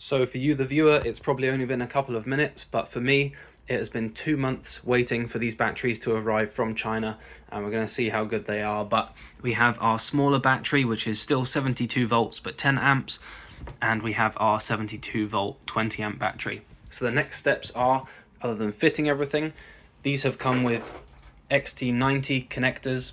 So for you, the viewer, it's probably only been a couple of minutes, but for me, it has been 2 months waiting for these batteries to arrive from China, and we're going to see how good they are. But we have our smaller battery, which is still 72 volts, but 10 amps, and we have our 72 volt 20 amp battery. So the next steps are, other than fitting everything, these have come with XT90 connectors,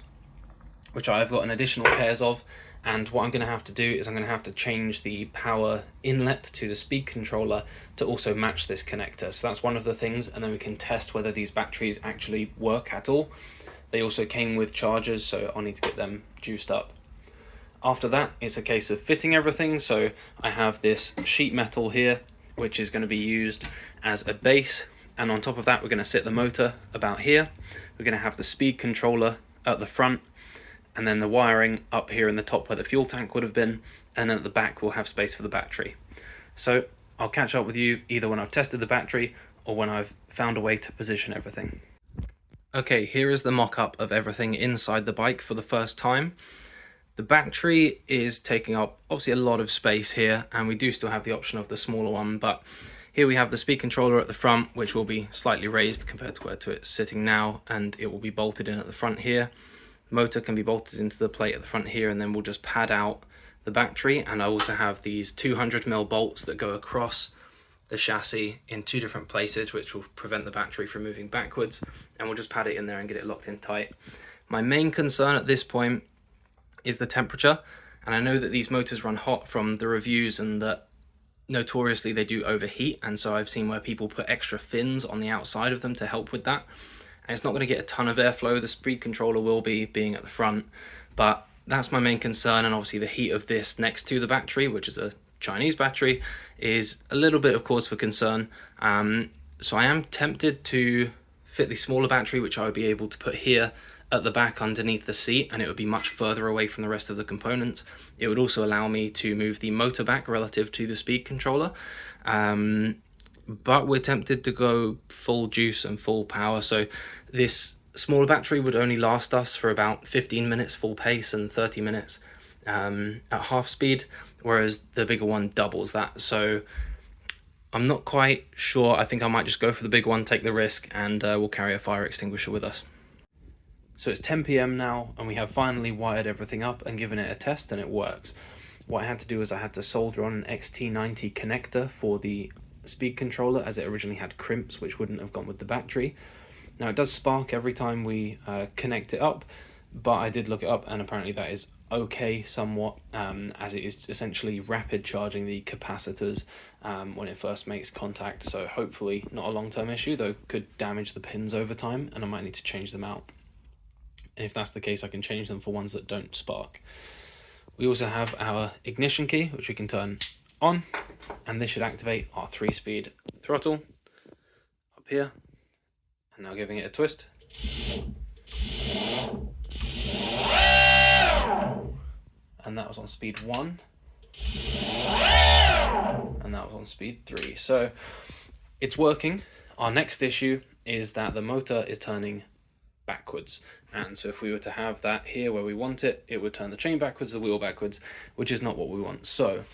which I've got an additional pairs of. And what I'm going to have to do is I'm going to have to change the power inlet to the speed controller to also match this connector. So that's one of the things, and then we can test whether these batteries actually work at all. They also came with chargers, so I'll need to get them juiced up. After that, it's a case of fitting everything. So I have this sheet metal here, which is going to be used as a base. And on top of that, we're going to sit the motor about here. We're going to have the speed controller at the front, and then the wiring up here in the top where the fuel tank would have been, and then at the back we'll have space for the battery. So I'll catch up with you either when I've tested the battery or when I've found a way to position everything. Okay, here is the mock-up of everything inside the bike for the first time. The battery is taking up obviously a lot of space here, and we do still have the option of the smaller one, but here we have the speed controller at the front, which will be slightly raised compared to where it's sitting now, and it will be bolted in at the front here. Motor can be bolted into the plate at the front here, and then we'll just pad out the battery. And I also have these 200mm bolts that go across the chassis in two different places, which will prevent the battery from moving backwards, and we'll just pad it in there and get it locked in tight. My main concern at this point is the temperature, and I know that these motors run hot from the reviews, and that notoriously they do overheat, and so I've seen where people put extra fins on the outside of them to help with that. And it's not going to get a ton of airflow. The speed controller will be being at the front, but that's my main concern. And obviously the heat of this next to the battery, which is a Chinese battery, is a little bit of cause for concern. So I am tempted to fit the smaller battery, which I would be able to put here at the back underneath the seat, and it would be much further away from the rest of the components. It would also allow me to move the motor back relative to the speed controller. But we're tempted to go full juice and full power. So this smaller battery would only last us for about 15 minutes full pace and 30 minutes at half speed, whereas the bigger one doubles that. So I'm not quite sure. I think I might just go for the big one, take the risk, and we'll carry a fire extinguisher with us. So it's 10 p.m. now, and we have finally wired everything up and given it a test, and it works. What I had to do is I had to solder on an XT90 connector for the speed controller, as it originally had crimps which wouldn't have gone with the battery. Now it does spark every time we connect it up, but I did look it up, and apparently that is okay somewhat, as it is essentially rapid charging the capacitors when it first makes contact. So hopefully not a long-term issue, though could damage the pins over time, and I might need to change them out. And if that's the case, I can change them for ones that don't spark. We also have our ignition key, which we can turn on, and this should activate our 3-speed throttle up here. And now giving it a twist. And that was on speed 1. And that was on speed 3. So it's working. Our next issue is that the motor is turning backwards. And so if we were to have that here where we want it, it would turn the chain backwards, the wheel backwards, which is not what we want. So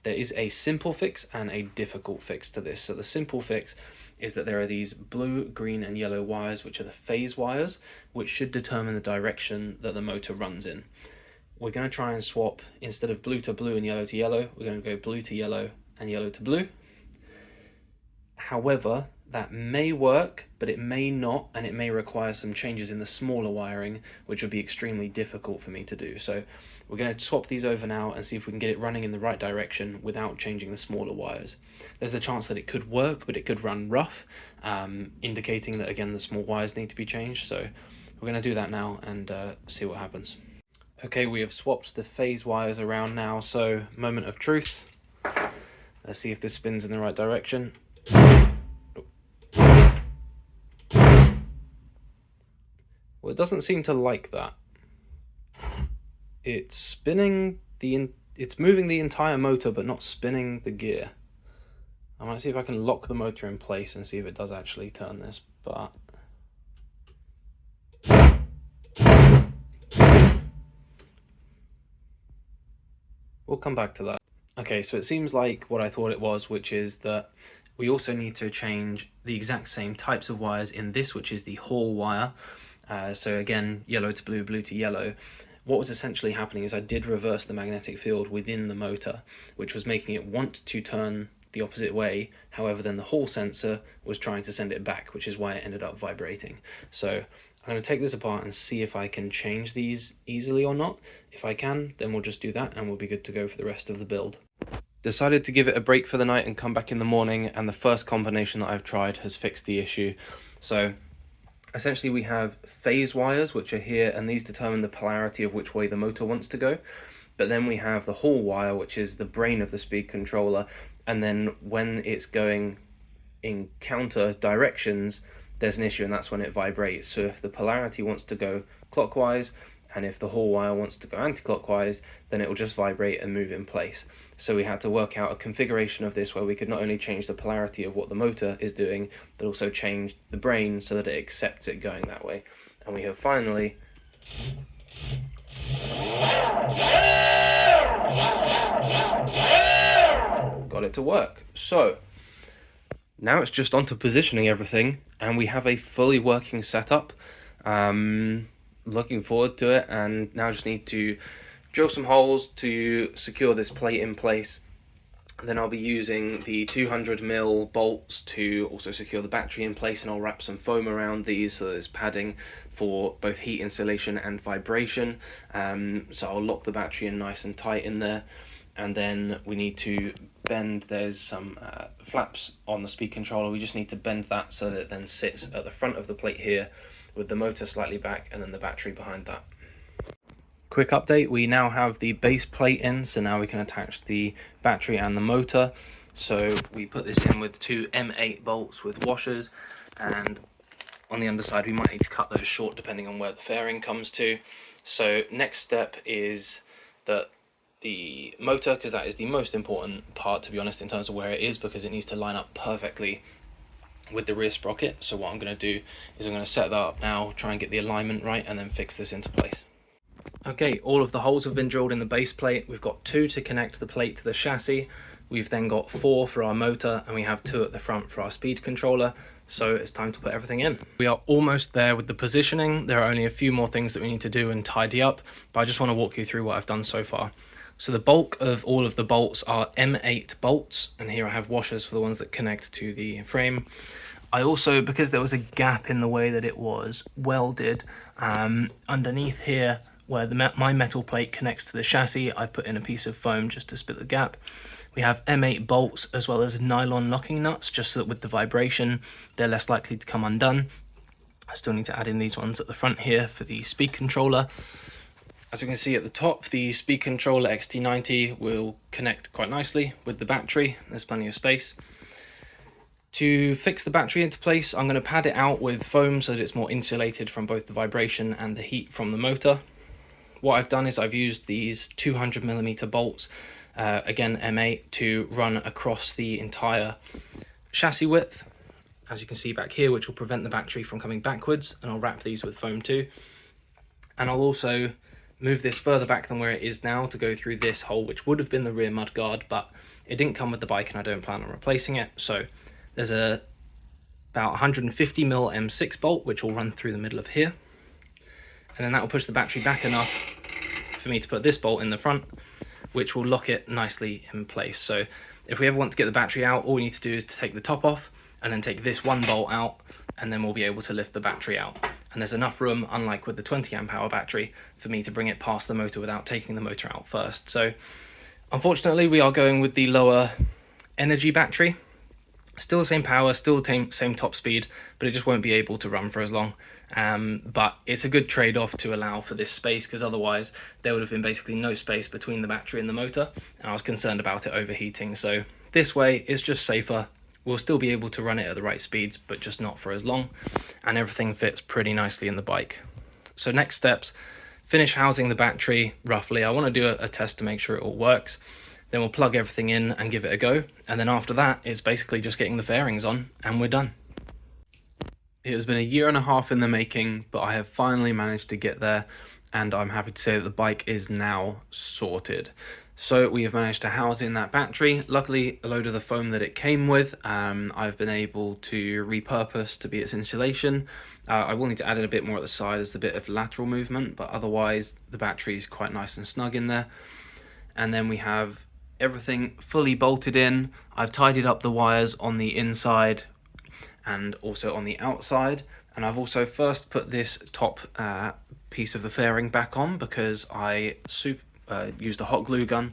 there is a simple fix and a difficult fix to this. So the simple fix is that there are these blue, green, and yellow wires, which are the phase wires, which should determine the direction that the motor runs in. We're going to try and swap, instead of blue to blue and yellow to yellow, we're going to go blue to yellow and yellow to blue. However, that may work, but it may not, and it may require some changes in the smaller wiring, which would be extremely difficult for me to do. So we're going to swap these over now and see if we can get it running in the right direction without changing the smaller wires. There's a chance that it could work, but it could run rough, indicating that, again, the small wires need to be changed. So we're going to do that now and see what happens. Okay, we have swapped the phase wires around now, so moment of truth. Let's see if this spins in the right direction. Well, it doesn't seem to like that. It's spinning it's moving the entire motor, but not spinning the gear. I might see if I can lock the motor in place and see if it does actually turn this, but we'll come back to that. Okay, so it seems like what I thought it was, which is that we also need to change the exact same types of wires in this, which is the Hall wire. So again, yellow to blue, blue to yellow. What was essentially happening is I did reverse the magnetic field within the motor, which was making it want to turn the opposite way. However, then the Hall sensor was trying to send it back, which is why it ended up vibrating. So I'm going to take this apart and see if I can change these easily or not. If I can, then we'll just do that and we'll be good to go for the rest of the build. Decided to give it a break for the night and come back in the morning, and the first combination that I've tried has fixed the issue. So essentially we have phase wires which are here, and these determine the polarity of which way the motor wants to go. But then we have the Hall wire, which is the brain of the speed controller, and then when it's going in counter directions there's an issue, and that's when it vibrates. So if the polarity wants to go clockwise and if the Hall wire wants to go anti-clockwise, then it will just vibrate and move in place. So we had to work out a configuration of this where we could not only change the polarity of what the motor is doing, but also change the brain so that it accepts it going that way. And we have finally got it to work. So now it's just onto positioning everything, and we have a fully working setup. Looking forward to it, and now just need to drill some holes to secure this plate in place. Then I'll be using the 200mm bolts to also secure the battery in place, and I'll wrap some foam around these so there's padding for both heat insulation and vibration. So I'll lock the battery in nice and tight in there. And then we need to bend, there's some flaps on the speed controller, we just need to bend that so that it then sits at the front of the plate here with the motor slightly back and then the battery behind that. Quick update, we now have the base plate in, so now we can attach the battery and the motor. So we put this in with two M8 bolts with washers, and on the underside we might need to cut those short depending on where the fairing comes to. So next step is that the motor, because that is the most important part to be honest in terms of where it is, because it needs to line up perfectly with the rear sprocket. So what I'm going to do is I'm going to set that up now, try and get the alignment right, and then fix this into place. Okay, all of the holes have been drilled in the base plate. We've got 2 to connect the plate to the chassis. We've then got 4 for our motor, and we have 2 at the front for our speed controller. So it's time to put everything in. We are almost there with the positioning. There are only a few more things that we need to do and tidy up, but I just want to walk you through what I've done so far. So the bulk of all of the bolts are M8 bolts, and here I have washers for the ones that connect to the frame. I also, because there was a gap in the way that it was welded, underneath here where my metal plate connects to the chassis, I put in a piece of foam just to split the gap. We have M8 bolts as well as nylon locking nuts, just so that with the vibration they're less likely to come undone. I still need to add in these ones at the front here for the speed controller. As you can see at the top, the speed controller XT90 will connect quite nicely with the battery. There's plenty of space. To fix the battery into place, I'm going to pad it out with foam so that it's more insulated from both the vibration and the heat from the motor. What I've done is I've used these 200mm bolts, again M8, to run across the entire chassis width, as you can see back here, which will prevent the battery from coming backwards, and I'll wrap these with foam too. And I'll also move this further back than where it is now to go through this hole, which would have been the rear mudguard, but it didn't come with the bike and I don't plan on replacing it. So there's a about 150mm M6 bolt which will run through the middle of here, and then that will push the battery back enough for me to put this bolt in the front, which will lock it nicely in place. So if we ever want to get the battery out, all we need to do is to take the top off and then take this one bolt out, and then we'll be able to lift the battery out. And there's enough room, unlike with the 20 amp hour battery, for me to bring it past the motor without taking the motor out first. So unfortunately we are going with the lower energy battery. Still the same power, still the same top speed, but it just won't be able to run for as long. But it's a good trade-off to allow for this space, because otherwise there would have been basically no space between the battery and the motor, and I was concerned about it overheating. So this way it's just safer. We'll still be able to run it at the right speeds, but just not for as long, and everything fits pretty nicely in the bike. So next steps, finish housing the battery roughly. I want to do a test to make sure it all works. Then we'll plug everything in and give it a go, and then after that it's basically just getting the fairings on and we're done. It has been a year and a half in the making, but I have finally managed to get there, and I'm happy to say that the bike is now sorted. So we have managed to house in that battery. Luckily, a load of the foam that it came with, I've been able to repurpose to be its insulation. I will need to add it a bit more at the side as the bit of lateral movement, but otherwise the battery is quite nice and snug in there. And then we have everything fully bolted in. I've tidied up the wires on the inside and also on the outside. And I've also first put this top piece of the fairing back on because I used a hot glue gun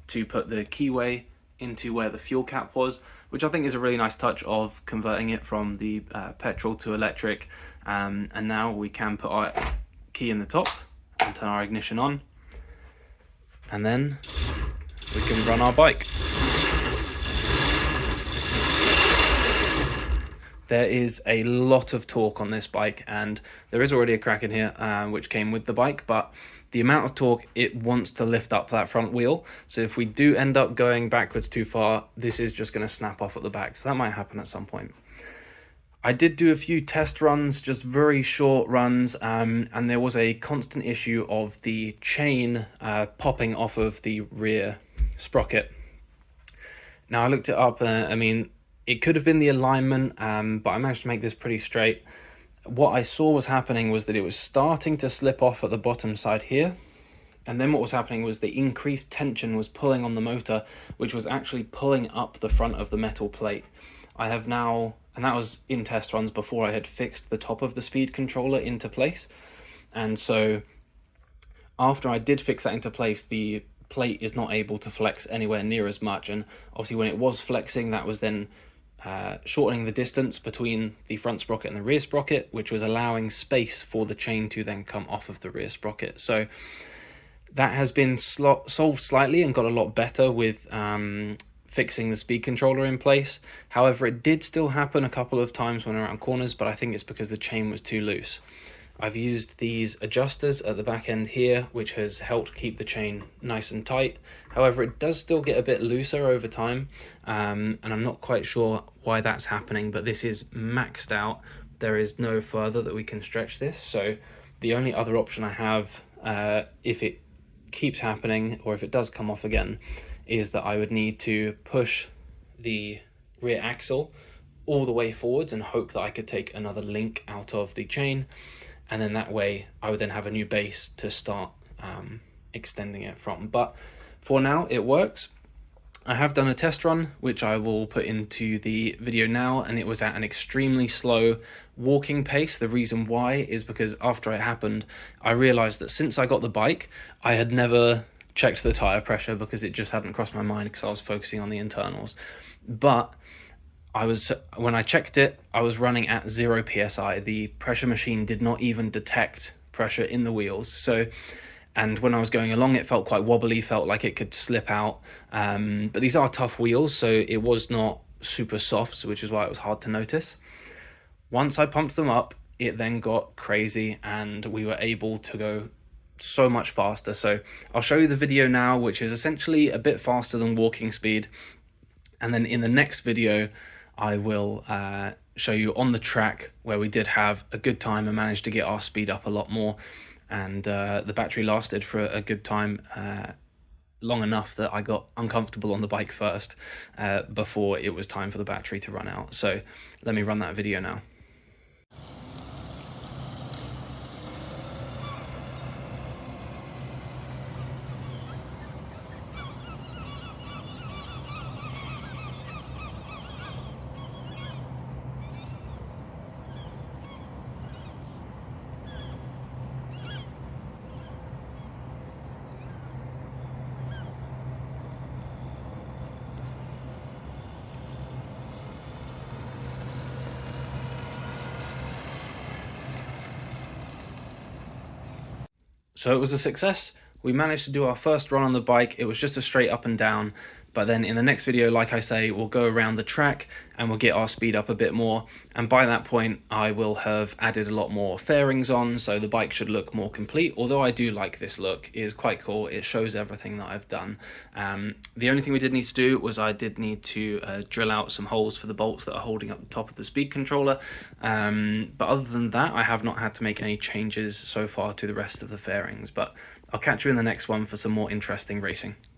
to put the keyway into where the fuel cap was, which I think is a really nice touch of converting it from the petrol to electric. And now we can put our key in the top and turn our ignition on, and then we can run our bike. There is a lot of torque on this bike, and there is already a crack in here which came with the bike, but the amount of torque it wants to lift up that front wheel, so if we do end up going backwards too far, this is just going to snap off at the back, so that might happen at some point. I did do a few test runs, just very short runs, and there was a constant issue of the chain popping off of the rear sprocket. Now I looked it up, I mean, it could have been the alignment, but I managed to make this pretty straight. What I saw was happening was that it was starting to slip off at the bottom side here, and then what was happening was the increased tension was pulling on the motor, which was actually pulling up the front of the metal plate. I have now, and that was in test runs before I had fixed the top of the speed controller into place, and so after I did fix that into place, the plate is not able to flex anywhere near as much, and obviously when it was flexing, that was then shortening the distance between the front sprocket and the rear sprocket, which was allowing space for the chain to then come off of the rear sprocket. So that has been solved slightly and got a lot better with fixing the speed controller in place. However, it did still happen a couple of times when around corners, but I think it's because the chain was too loose. I've used these adjusters at the back end here, which has helped keep the chain nice and tight. However, it does still get a bit looser over time, and I'm not quite sure why that's happening, but this is maxed out. There is no further that we can stretch this, so the only other option I have, if it keeps happening or if it does come off again, is that I would need to push the rear axle all the way forwards and hope that I could take another link out of the chain, and then that way I would then have a new base to start extending it from. But for now it works. I have done a test run which I will put into the video now, and it was at an extremely slow walking pace. The reason why is because after it happened I realized that since I got the bike I had never checked the tire pressure because it just hadn't crossed my mind because I was focusing on the internals. But when I checked it, I was running at 0 psi. The pressure machine did not even detect pressure in the wheels. And when I was going along, it felt quite wobbly, felt like it could slip out. But these are tough wheels, so it was not super soft, which is why it was hard to notice. Once I pumped them up, it then got crazy, and we were able to go so much faster. So I'll show you the video now, which is essentially a bit faster than walking speed. And then in the next video, I will show you on the track where we did have a good time and managed to get our speed up a lot more, and the battery lasted for a good time, long enough that I got uncomfortable on the bike first before it was time for the battery to run out. So let me run that video now. So it was a success. We managed to do our first run on the bike. It was just a straight up and down, but then in the next video, like I say, we'll go around the track and we'll get our speed up a bit more, and by that point I will have added a lot more fairings on, so the bike should look more complete. Although I do like this look, it is quite cool. It shows everything that I've done. The only thing we did need to do was I did need to drill out some holes for the bolts that are holding up the top of the speed controller, but other than that I have not had to make any changes so far to the rest of the fairings. But I'll catch you in the next one for some more interesting racing.